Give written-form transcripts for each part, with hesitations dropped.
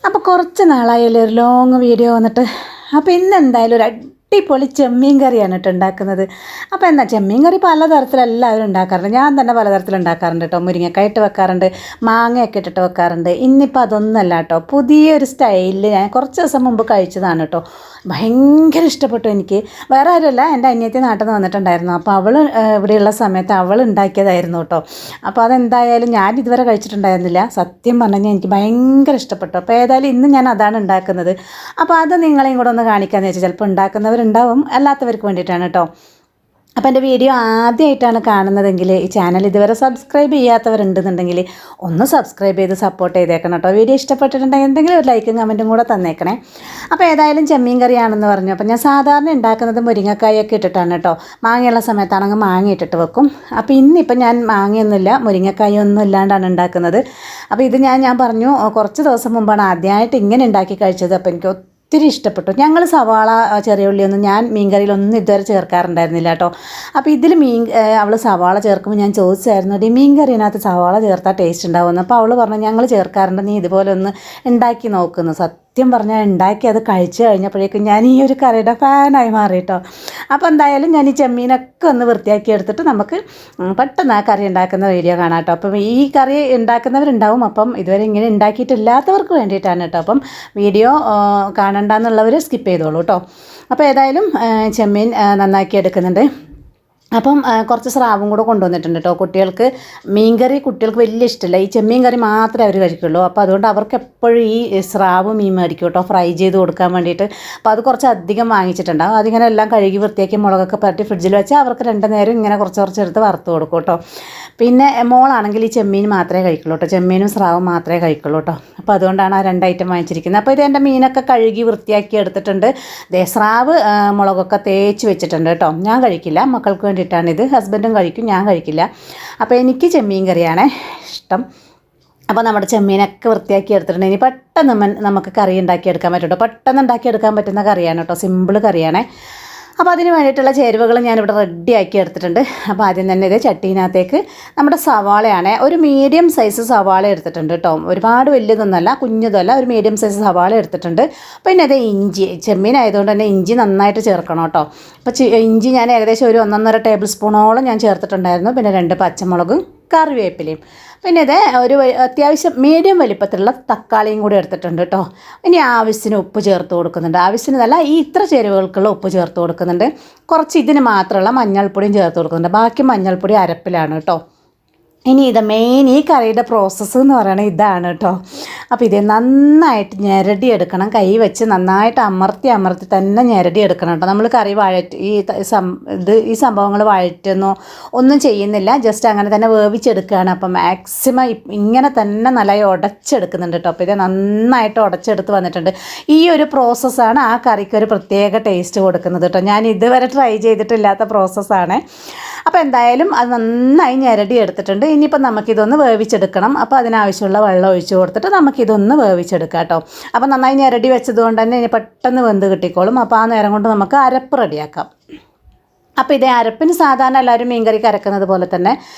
അപ്പോൾ കുറച്ച് നാളായാലും ഒരു ലോങ് വീഡിയോ വന്നിട്ട് അപ്പോൾ ഇന്ന് എന്തായാലും ഒരു അടിപൊളി ചെമ്മീൻ കറിയാണ് കേട്ടോ ഉണ്ടാക്കുന്നത്. അപ്പോൾ എന്താ ചെമ്മീൻ കറി പലതരത്തിലെല്ലാവരും ഉണ്ടാക്കാറുണ്ട്. ഞാൻ തന്നെ പലതരത്തിൽ ഉണ്ടാക്കാറുണ്ട് കേട്ടോ. മുരിങ്ങക്കായ ഇട്ട് വെക്കാറുണ്ട്, മാങ്ങയൊക്കെ ഇട്ടിട്ട് വെക്കാറുണ്ട്. ഇന്നിപ്പോൾ അതൊന്നല്ല കേട്ടോ, പുതിയൊരു സ്റ്റൈലിൽ ഞാൻ കുറച്ച് ദിവസം മുമ്പ് കഴിച്ചതാണ് കേട്ടോ. ഭയങ്കര ഇഷ്ടപ്പെട്ടു എനിക്ക്. വേറെ ആരുമല്ല, എൻ്റെ അനിയത്തി നാട്ടിൽ നിന്ന് വന്നിട്ടുണ്ടായിരുന്നു. അപ്പോൾ അവൾ ഇവിടെയുള്ള സമയത്ത് അവൾ ഉണ്ടാക്കിയതായിരുന്നു കേട്ടോ. അപ്പോൾ അതെന്തായാലും ഞാൻ ഇതുവരെ കഴിച്ചിട്ടുണ്ടായിരുന്നില്ല. സത്യം പറഞ്ഞാൽ എനിക്ക് ഭയങ്കര ഇഷ്ടപ്പെട്ടു. അപ്പോൾ ഏതായാലും ഇന്ന് ഞാൻ അതാണ് ഉണ്ടാക്കുന്നത്. അപ്പോൾ അത് നിങ്ങളെയും കൂടെ ഒന്ന് കാണിക്കാമെന്ന് വെച്ചാൽ, ചിലപ്പോൾ ഉണ്ടാക്കുന്നവരുണ്ടാവും, അല്ലാത്തവർക്ക് വേണ്ടിയിട്ടാണ് കേട്ടോ. അപ്പോൾ എൻ്റെ വീഡിയോ ആദ്യമായിട്ടാണ് കാണുന്നതെങ്കിൽ ഈ ചാനൽ ഇതുവരെ സബ്സ്ക്രൈബ് ചെയ്യാത്തവരുണ്ടെന്നുണ്ടെങ്കിൽ ഒന്ന് സബ്സ്ക്രൈബ് ചെയ്ത് സപ്പോർട്ട് ചെയ്തേക്കണം കേട്ടോ. വീഡിയോ ഇഷ്ടപ്പെട്ടിട്ടുണ്ടെങ്കിൽ ഒരു ലൈക്കും കമൻറ്റും കൂടെ തന്നേക്കണേ. അപ്പോൾ ഏതായാലും ചെമ്മീൻ കറിയാണെന്ന് പറഞ്ഞു. അപ്പോൾ ഞാൻ സാധാരണ ഉണ്ടാക്കുന്നത് മുരിങ്ങക്കായൊക്കെ ഇട്ടിട്ടാണ് കേട്ടോ. മാങ്ങയുള്ള സമയത്താണെങ്കിൽ മാങ്ങ ഇട്ടിട്ട് വെക്കും. അപ്പോൾ ഇന്നിപ്പോൾ ഞാൻ മാങ്ങയൊന്നുമില്ല, മുരിങ്ങക്കായൊന്നും ഇല്ലാണ്ടാണ് ഉണ്ടാക്കുന്നത്. അപ്പോൾ ഇത് ഞാൻ പറഞ്ഞു കുറച്ച് ദിവസം മുമ്പാണ് ആദ്യമായിട്ട് ഇങ്ങനെ ഉണ്ടാക്കി കഴിച്ചത്. അപ്പോൾ എനിക്ക് ഒത്തിരി ഇഷ്ടപ്പെട്ടു. ഞങ്ങൾ സവാള, ചെറിയ ഉള്ളിയൊന്നും ഞാൻ മീൻകറിയിലൊന്നും ഇതുവരെ ചേർക്കാറുണ്ടായിരുന്നില്ല കേട്ടോ. അപ്പോൾ ഇതിൽ അവൾ സവാള ചേർക്കുമ്പോൾ ഞാൻ ചോദിച്ചായിരുന്നു, ഡി മീൻ കറിനകത്ത് സവാള ചേർത്താൽ ടേസ്റ്റ് ഉണ്ടാവുമെന്ന്. അപ്പോൾ അവൾ പറഞ്ഞു ഞങ്ങൾ ചേർക്കാറുണ്ട്, നീ ഇതുപോലെ ഒന്ന് ഉണ്ടാക്കി നോക്കുന്നു. സത്യം പറഞ്ഞാൽ ഉണ്ടാക്കി അത് കഴിച്ച് കഴിഞ്ഞപ്പോഴേക്കും ഞാൻ ഈ ഒരു കറിയുടെ ഫാനായി മാറി കേട്ടോ. അപ്പോൾ എന്തായാലും ഞാൻ ഈ ചെമ്മീനൊക്കെ ഒന്ന് വൃത്തിയാക്കി എടുത്തിട്ട് നമുക്ക് പെട്ടെന്ന് ആ കറി ഉണ്ടാക്കുന്ന വീഡിയോ കാണാം കേട്ടോ. അപ്പം ഈ കറി ഉണ്ടാക്കുന്നവരുണ്ടാവും, അപ്പം ഇതുവരെ ഇങ്ങനെ ഉണ്ടാക്കിയിട്ടില്ലാത്തവർക്ക് വേണ്ടിയിട്ടാണ് കേട്ടോ. അപ്പം വീഡിയോ കാണണ്ടെന്നുള്ളവർ സ്കിപ്പ് ചെയ്തോളൂ കേട്ടോ. അപ്പോൾ ഏതായാലും ചെമ്മീൻ നന്നാക്കി എടുക്കുന്നുണ്ട്. അപ്പം കുറച്ച് സ്രാവും കൂടെ കൊണ്ടുവന്നിട്ടുണ്ട് കേട്ടോ. കുട്ടികൾക്ക് മീൻകറി കുട്ടികൾക്ക് വലിയ ഇഷ്ടമില്ല, ഈ ചെമ്മീൻ കറി മാത്രമേ അവർ കഴിക്കുള്ളൂ. അപ്പോൾ അതുകൊണ്ട് അവർക്ക് എപ്പോഴും ഈ സ്രാവ് മീൻ മേടിക്കും കേട്ടോ, ഫ്രൈ ചെയ്ത് കൊടുക്കാൻ വേണ്ടിയിട്ട്. അപ്പോൾ അത് കുറച്ച് അധികം വാങ്ങിച്ചിട്ടുണ്ടാകും. അതിങ്ങനെ എല്ലാം കഴുകി വൃത്തിയാക്കി മുളകൊക്കെ പുരട്ടി ഫ്രിഡ്ജിൽ വെച്ചാൽ അവർക്ക് 2 നേരം ഇങ്ങനെ കുറച്ച് എടുത്ത് വറുത്ത് കൊടുക്കും കേട്ടോ. പിന്നെ മോളാണെങ്കിൽ ഈ ചെമ്മീൻ മാത്രമേ കഴിക്കുള്ളൂ കേട്ടോ, ചെമ്മീനും സ്രാവും മാത്രമേ കഴിക്കുള്ളൂ കേട്ടോ. അപ്പോൾ അതുകൊണ്ടാണ് ആ 2 ഐറ്റം വാങ്ങിച്ചിരിക്കുന്നത്. അപ്പോൾ ഇത് എൻ്റെ മീനൊക്കെ കഴുകി വൃത്തിയാക്കി എടുത്തിട്ടുണ്ട്. സ്രാവ് മുളകൊക്കെ തേച്ച് വെച്ചിട്ടുണ്ട് കേട്ടോ. ഞാൻ കഴിക്കില്ല, മക്കൾക്ക് വേണ്ടിയിട്ടാണിത്. ഹസ്ബൻഡും കഴിക്കും, ഞാൻ കഴിക്കില്ല. അപ്പോൾ എനിക്ക് ചെമ്മീൻ കറിയാണ് ഇഷ്ടം. അപ്പോൾ നമ്മുടെ ചെമ്മീനൊക്കെ വൃത്തിയാക്കി എടുത്തിട്ടുണ്ട്. ഇനി പെട്ടെന്ന് നമുക്ക് കറി ഉണ്ടാക്കിയെടുക്കാൻ പറ്റും കേട്ടോ. പെട്ടെന്ന് ഉണ്ടാക്കിയെടുക്കാൻ പറ്റുന്ന കറിയാണ് കേട്ടോ, സിമ്പിൾ കറിയാണ്. അപ്പോൾ അതിന് വേണ്ടിയിട്ടുള്ള ചേരുവകൾ ഞാനിവിടെ റെഡിയാക്കി എടുത്തിട്ടുണ്ട്. അപ്പോൾ ആദ്യം തന്നെ ഇത് ചട്ടീനകത്തേക്ക് നമ്മുടെ സവാളയാണ്, ഒരു മീഡിയം സൈസ് സവാള എടുത്തിട്ടുണ്ട് കേട്ടോ. ഒരുപാട് വലിയതൊന്നുമല്ല, കുഞ്ഞതൊല്ല, ഒരു മീഡിയം സൈസ് സവാള എടുത്തിട്ടുണ്ട്. പിന്നെ അത് ഇഞ്ചി, ചെമ്മീൻ ആയതുകൊണ്ട് തന്നെ ഇഞ്ചി നന്നായിട്ട് ചേർക്കണം കേട്ടോ. അപ്പോൾ ഇഞ്ചി ഞാൻ ഏകദേശം ഒരു 1.5 ടേബിൾ സ്പൂണോളം ഞാൻ ചേർത്തിട്ടുണ്ടായിരുന്നു. പിന്നെ 2 പച്ചമുളകും കറിവേപ്പിലയും, പിന്നെ ഇത് ഒരു അത്യാവശ്യം മീഡിയം വലിപ്പത്തിലുള്ള തക്കാളിയും കൂടി എടുത്തിട്ടുണ്ട് കേട്ടോ. ഇനി ആവശ്യത്തിന് ഉപ്പ് ചേർത്ത് കൊടുക്കുന്നുണ്ട്. ആവശ്യത്തിനല്ല, ഈ ഇത്ര ചേരുവകൾക്കുള്ള ഉപ്പ് ചേർത്ത് കൊടുക്കുന്നുണ്ട്. കുറച്ച് ഇതിന് മാത്രമുള്ള മഞ്ഞൾപ്പൊടിയും ചേർത്ത് കൊടുക്കുന്നുണ്ട്. ബാക്കി മഞ്ഞൾപ്പൊടി അരപ്പിലാണ് കേട്ടോ. ഇനി ഇത് മെയിൻ ഈ കറിയുടെ പ്രോസസ്സ് എന്ന് പറയുന്നത് ഇതാണ് കേട്ടോ. അപ്പോൾ ഇത് നന്നായിട്ട് ഞെരടിയെടുക്കണം, കൈ വെച്ച് നന്നായിട്ട് അമർത്തി തന്നെ ഞെരടിയെടുക്കണം കേട്ടോ. നമ്മൾ കറി ഈ സംഭവങ്ങൾ വഴറ്റുന്നോ ഒന്നും ചെയ്യുന്നില്ല, ജസ്റ്റ് അങ്ങനെ തന്നെ വേവിച്ചെടുക്കുകയാണ്. അപ്പം മാക്സിമം ഇങ്ങനെ തന്നെ നല്ലതായി ഉടച്ചെടുക്കുന്നുണ്ട് കേട്ടോ. അപ്പോൾ ഇത് നന്നായിട്ട് ഉടച്ചെടുത്ത് വന്നിട്ടുണ്ട്. ഈ ഒരു പ്രോസസ്സാണ് ആ കറിക്ക് ഒരു പ്രത്യേക ടേസ്റ്റ് കൊടുക്കുന്നത് കേട്ടോ. ഞാൻ ഇതുവരെ ട്രൈ ചെയ്തിട്ടില്ലാത്ത പ്രോസസ്സാണ്. അപ്പോൾ എന്തായാലും അത് നന്നായി ഞെരടി എടുത്തിട്ടുണ്ട്. ഇനിയിപ്പോൾ നമുക്കിതൊന്ന് വേവിച്ചെടുക്കണം. അപ്പോൾ അതിനാവശ്യമുള്ള വെള്ളം ഒഴിച്ച് കൊടുത്തിട്ട് നമുക്കിതൊന്ന് വേവിച്ചെടുക്കാം കേട്ടോ. അപ്പോൾ നന്നായി ഞെരടി വെച്ചതുകൊണ്ട് തന്നെ ഇനി പെട്ടെന്ന് വെന്ത് കിട്ടിക്കോളും. അപ്പോൾ ആ നേരം കൊണ്ട് നമുക്ക് അരപ്പ് റെഡിയാക്കാം. അപ്പോൾ ഇതേ അരപ്പിന് സാധാരണ എല്ലാവരും മീൻകറിക്ക് അരക്കുന്നത് പോലെ തന്നെ,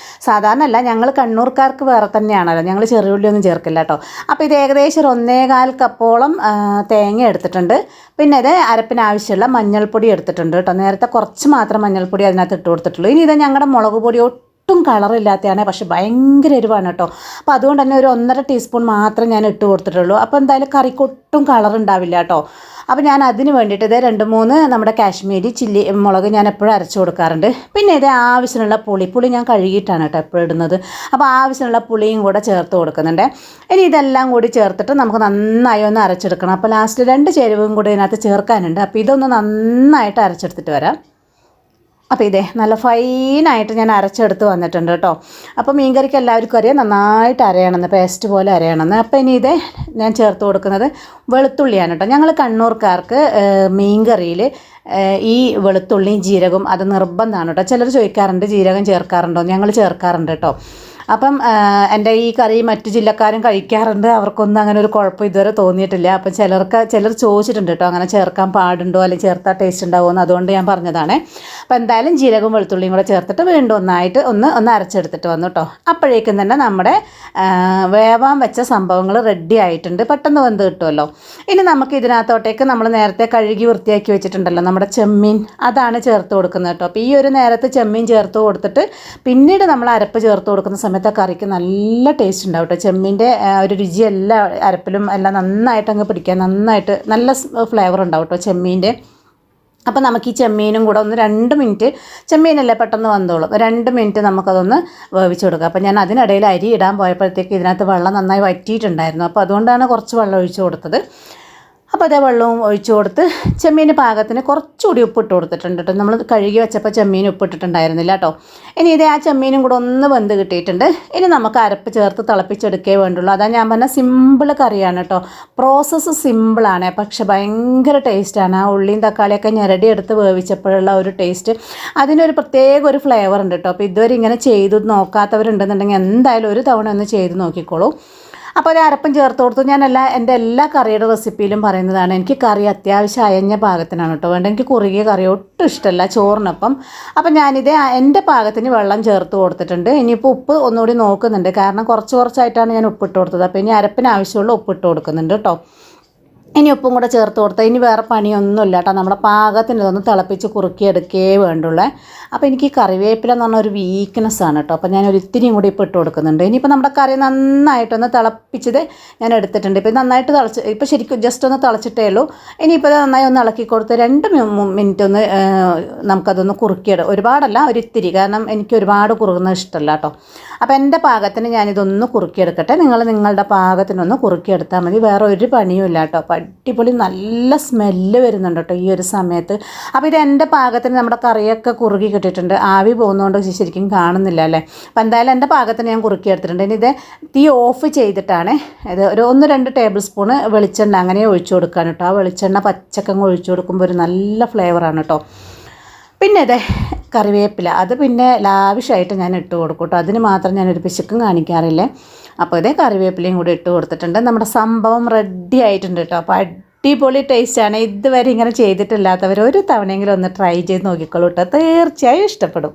സാധാരണ അല്ല, ഞങ്ങൾ കണ്ണൂർക്കാർക്ക് വേറെ തന്നെയാണല്ലോ, ഞങ്ങൾ ചെറിയുള്ളിയൊന്നും ചേർക്കില്ല കേട്ടോ. അപ്പോൾ ഇത് ഏകദേശം ഒരു 1.25 കപ്പോളം തേങ്ങ എടുത്തിട്ടുണ്ട്. പിന്നെ ഇത് അരപ്പിന് ആവശ്യമുള്ള മഞ്ഞൾപ്പൊടി എടുത്തിട്ടുണ്ട് കേട്ടോ. നേരത്തെ കുറച്ച് മാത്രം മഞ്ഞൾപ്പൊടി അതിനകത്ത് ഇട്ട് കൊടുത്തിട്ടുള്ളൂ. ഇനി ഇത് ഞങ്ങളുടെ മുളക് പൊടി ഒട്ടും കളറില്ലാത്തതാണ്, പക്ഷേ ഭയങ്കര എരിവാണ് കേട്ടോ. അപ്പോൾ അതുകൊണ്ട് തന്നെ ഒരു 1.5 ടീസ്പൂൺ മാത്രം ഞാൻ ഇട്ട് കൊടുത്തിട്ടുള്ളൂ. അപ്പോൾ എന്തായാലും കറിക്ക് ഒട്ടും കളർ ഉണ്ടാവില്ല കേട്ടോ. അപ്പോൾ ഞാൻ അതിന് വേണ്ടിയിട്ട് ഇത് 2-3 നമ്മുടെ കാശ്മീരി ചില്ലി മുളക് ഞാൻ എപ്പോഴും അരച്ച് കൊടുക്കാറുണ്ട്. പിന്നെ ഇത് ആവശ്യമുള്ള പുളി ഞാൻ കഴുകിയിട്ടാണ് കേട്ടോ എപ്പോഴും ഇടുന്നത്. അപ്പോൾ ആവശ്യമുള്ള പുളിയും കൂടെ ചേർത്ത് കൊടുക്കുന്നുണ്ട്. ഇനി ഇതെല്ലാം കൂടി ചേർത്തിട്ട് നമുക്ക് നന്നായി ഒന്ന് അരച്ചെടുക്കണം. അപ്പോൾ ലാസ്റ്റ് 2 ചേരുവയും കൂടി ഇതിനകത്ത് ചേർക്കാനുണ്ട്. അപ്പോൾ ഇതൊന്ന് നന്നായിട്ട് അരച്ചെടുത്തിട്ട് വരാം. അപ്പോൾ ഇതേ നല്ല ഫൈനായിട്ട് ഞാൻ അരച്ചെടുത്ത് വന്നിട്ടുണ്ട് കേട്ടോ. അപ്പോൾ മീൻകറിക്ക് എല്ലാവർക്കും അറിയാം നന്നായിട്ട് അരയണമെന്ന്, പേസ്റ്റ് പോലെ അരയണമെന്ന്. അപ്പോൾ ഇനി ഇതേ ഞാൻ ചേർത്ത് കൊടുക്കുന്നത് വെളുത്തുള്ളിയാണ് കേട്ടോ. ഞങ്ങൾ കണ്ണൂർക്കാർക്ക് മീൻകറിയിൽ ഈ വെളുത്തുള്ളിയും ജീരകവും അത് നിർബന്ധമാണ് കേട്ടോ. ചിലർ ചോദിക്കാറുണ്ട് ജീരകം ചേർക്കാറുണ്ടോ, ഞങ്ങൾ ചേർക്കാറുണ്ട് കേട്ടോ. അപ്പം എൻ്റെ ഈ കറി മറ്റു ജില്ലക്കാരും കഴിക്കാറുണ്ട്, അവർക്കൊന്നും അങ്ങനെ ഒരു കുഴപ്പം ഇതുവരെ തോന്നിയിട്ടില്ല. അപ്പം ചിലർ ചോദിച്ചിട്ടുണ്ട് കേട്ടോ അങ്ങനെ ചേർക്കാൻ പാടുണ്ടോ അല്ലെങ്കിൽ ചേർത്താൽ ടേസ്റ്റ് ഉണ്ടാവുമോ എന്ന്, അതുകൊണ്ട് ഞാൻ പറഞ്ഞതാണ്. അപ്പോൾ എന്തായാലും ജീരകവും വെളുത്തുള്ളിയും കൂടെ ചേർത്തിട്ട് വീണ്ടും ഒന്ന് അരച്ചെടുത്തിട്ട് വന്നു കേട്ടോ. അപ്പോഴേക്കും തന്നെ നമ്മുടെ വേവാൻ വെച്ച സംഭവങ്ങൾ റെഡി ആയിട്ടുണ്ട്, പെട്ടെന്ന് വെന്ത് കിട്ടുമല്ലോ. ഇനി നമുക്ക് ഇതിനകത്തോട്ടേക്ക് നമ്മൾ നേരത്തെ കഴുകി വൃത്തിയാക്കി വെച്ചിട്ടുണ്ടല്ലോ നമ്മുടെ ചെമ്മീൻ, അതാണ് ചേർത്ത് കൊടുക്കുന്നത് കേട്ടോ. അപ്പോൾ ഈ ഒരു നേരത്ത് ചെമ്മീൻ ചേർത്ത് കൊടുത്തിട്ട് പിന്നീട് നമ്മൾ അരപ്പ് ചേർത്ത് കൊടുക്കുന്ന സമയത്ത് കറിക്ക് നല്ല ടേസ്റ്റ് ഉണ്ടാവും കേട്ടോ. ചെമ്മീൻ്റെ ഒരു രുചി എല്ലാ അരപ്പിലും എല്ലാം നന്നായിട്ട് അങ്ങ് പിടിക്കാൻ നല്ല ഫ്ലേവർ ഉണ്ടാവും കേട്ടോ ചെമ്മീൻ്റെ. അപ്പോൾ നമുക്ക് ഈ ചെമ്മീനും കൂടെ ഒന്ന് 2 മിനിറ്റ്, ചെമ്മീനല്ലേ പെട്ടെന്ന് വന്നോളും, 2 മിനിറ്റ് നമുക്കതൊന്ന് വേവിച്ച് കൊടുക്കാം. അപ്പോൾ ഞാൻ അതിനിടയിൽ അരി ഇടാൻ പോയപ്പോഴത്തേക്ക് ഇതിനകത്ത് വെള്ളം നന്നായി വറ്റിയിട്ടുണ്ടായിരുന്നു. അപ്പോൾ അതുകൊണ്ടാണ് കുറച്ച് വെള്ളം ഒഴിച്ച് കൊടുത്തത്. അപ്പോൾ അതേ വെള്ളവും ഒഴിച്ചു കൊടുത്ത് ചെമ്മീൻ പാകത്തിന് കുറച്ചുകൂടി ഉപ്പിട്ട് കൊടുത്തിട്ടുണ്ട് കേട്ടോ. നമ്മൾ കഴുകി വെച്ചപ്പോൾ ചെമ്മീൻ ഉപ്പിട്ടിട്ടുണ്ടായിരുന്നില്ല കേട്ടോ. ഇനി ഇതേ ആ ചെമ്മീനും കൂടെ ഒന്ന് വെന്ത് കിട്ടിയിട്ടുണ്ട്. ഇനി നമുക്ക് അരപ്പ് ചേർത്ത് തിളപ്പിച്ചെടുക്കേ വേണ്ടുള്ളൂ. അതാ ഞാൻ പറഞ്ഞ സിമ്പിൾ കറിയാണ് കേട്ടോ. പ്രോസസ്സ് സിമ്പിളാണ്, പക്ഷെ ഭയങ്കര ടേസ്റ്റാണ്. ആ ഉള്ളിയും തക്കാളിയൊക്കെ ഞെരടി എടുത്ത് വേവിച്ചപ്പോഴുള്ള ഒരു ടേസ്റ്റ്, അതിനൊരു പ്രത്യേക ഒരു ഫ്ലേവർ ഉണ്ട് കേട്ടോ. അപ്പോൾ ഇതുവരെ ഇങ്ങനെ ചെയ്ത് നോക്കാത്തവരുണ്ടെന്നുണ്ടെങ്കിൽ എന്തായാലും ഒരു തവണ ഒന്ന് ചെയ്ത് നോക്കിക്കോളൂ. അപ്പോൾ ഒരു അരപ്പും ചേർത്ത് കൊടുത്തു. എൻ്റെ എല്ലാ കറിയുടെ റെസിപ്പിയിലും പറയുന്നതാണ്, എനിക്ക് കറി അത്യാവശ്യം അയഞ്ഞ പാകത്തിനാണ് കേട്ടോ വേണ്ട. എനിക്ക് കുറുകിയ കറി ഒട്ടും ഇഷ്ടമല്ല ചോറിനൊപ്പം. അപ്പം ഞാനിത് എൻ്റെ പാകത്തിന് വെള്ളം ചേർത്ത് കൊടുത്തിട്ടുണ്ട്. ഇനിയിപ്പോൾ ഉപ്പ് ഒന്നുകൂടി നോക്കുന്നുണ്ട്, കാരണം കുറച്ചായിട്ടാണ് ഞാൻ ഉപ്പിട്ട് കൊടുത്തത്. അപ്പോൾ ഇനി അരപ്പിന് ആവശ്യമുള്ള ഉപ്പിട്ട് കൊടുക്കുന്നുണ്ട് കേട്ടോ. ഇനി ഉപ്പും കൂടെ ചേർത്ത് കൊടുത്താൽ ഇനി വേറെ പണിയൊന്നുമില്ല കേട്ടോ. നമ്മുടെ പാകത്തിന് ഇതൊന്ന് തിളപ്പിച്ച് കുറുക്കിയെടുക്കേ വേണ്ടുള്ളേ. അപ്പോൾ എനിക്ക് കറിവേപ്പില എന്ന് പറഞ്ഞ ഒരു വീക്ക്നെസ്സാണ് കേട്ടോ. അപ്പോൾ ഞാനൊരു ഇത്തിരിയും കൂടി ഇപ്പോൾ ഇട്ട് കൊടുക്കുന്നുണ്ട്. ഇനിയിപ്പോൾ നമ്മുടെ കറി നന്നായിട്ടൊന്ന് തിളപ്പിച്ചത് ഞാൻ എടുത്തിട്ടുണ്ട്. ഇപ്പോൾ നന്നായിട്ട് ഇപ്പോൾ ശരിക്കും ജസ്റ്റ് ഒന്ന് തിളച്ചിട്ടേ ഉള്ളൂ. ഇനിയിപ്പോൾ നന്നായി ഒന്ന് ഇളക്കി കൊടുത്ത് 2 മിനിറ്റ് ഒന്ന് നമുക്കതൊന്ന് കുറുക്കിയെടുക്കും. ഒരുപാടല്ല, ഒരു ഇത്തിരി, കാരണം എനിക്ക് ഒരുപാട് കുറുകുന്നത് ഇഷ്ടമല്ല കേട്ടോ. അപ്പോൾ എൻ്റെ പാകത്തിന് ഞാനിതൊന്ന് കുറുക്കിയെടുക്കട്ടെ. നിങ്ങളുടെ പാകത്തിനൊന്ന് കുറുക്കിയെടുത്താൽ മതി, വേറെ ഒരു പണിയും ഇല്ല കേട്ടോ. അപ്പോൾ അടിപൊളി നല്ല സ്മെല്ല് വരുന്നുണ്ട് കേട്ടോ ഈ ഒരു സമയത്ത്. അപ്പോൾ ഇത് എൻ്റെ പാകത്തിന് നമ്മുടെ കറിയൊക്കെ കുറുകി കിട്ടിയിട്ടുണ്ട്. ആവി പോകുന്നതുകൊണ്ട് ശരിക്കും കാണുന്നില്ല അല്ലേ. അപ്പോൾ എന്തായാലും എൻ്റെ പാകത്തിന് ഞാൻ കുറുക്കി എടുത്തിട്ടുണ്ട്. ഇനി ഇത് തീ ഓഫ് ചെയ്തിട്ടാണ് ഇത് ഒരു 1-2 ടേബിൾ സ്പൂണ് വെളിച്ചെണ്ണ അങ്ങനെ ഒഴിച്ചു കൊടുക്കാൻ കേട്ടോ. ആ വെളിച്ചെണ്ണ പച്ചക്കങ്ങ് ഒഴിച്ചു കൊടുക്കുമ്പോൾ ഒരു നല്ല ഫ്ലേവറാണ് കേട്ടോ. പിന്നെ ഇതേ കറിവേപ്പില, അത് പിന്നെ ലാവിഷായിട്ട് ഞാൻ ഇട്ട് കൊടുക്കും കേട്ടോ. അതിന് മാത്രം ഞാനൊരു പിശുക്കും കാണിക്കാറില്ലേ. അപ്പോൾ ഇതേ കറിവേപ്പിലയും കൂടി ഇട്ട് കൊടുത്തിട്ടുണ്ട്. നമ്മുടെ സംഭവം റെഡി ആയിട്ടുണ്ട് കേട്ടോ. അപ്പോൾ അടിപൊളി ടേസ്റ്റാണ്. ഇതുവരെ ഇങ്ങനെ ചെയ്തിട്ടില്ലാത്തവർ ഒരു തവണയെങ്കിലും ഒന്ന് ട്രൈ ചെയ്ത് നോക്കിക്കോളൂ കേട്ടോ. തീർച്ചയായും ഇഷ്ടപ്പെടും.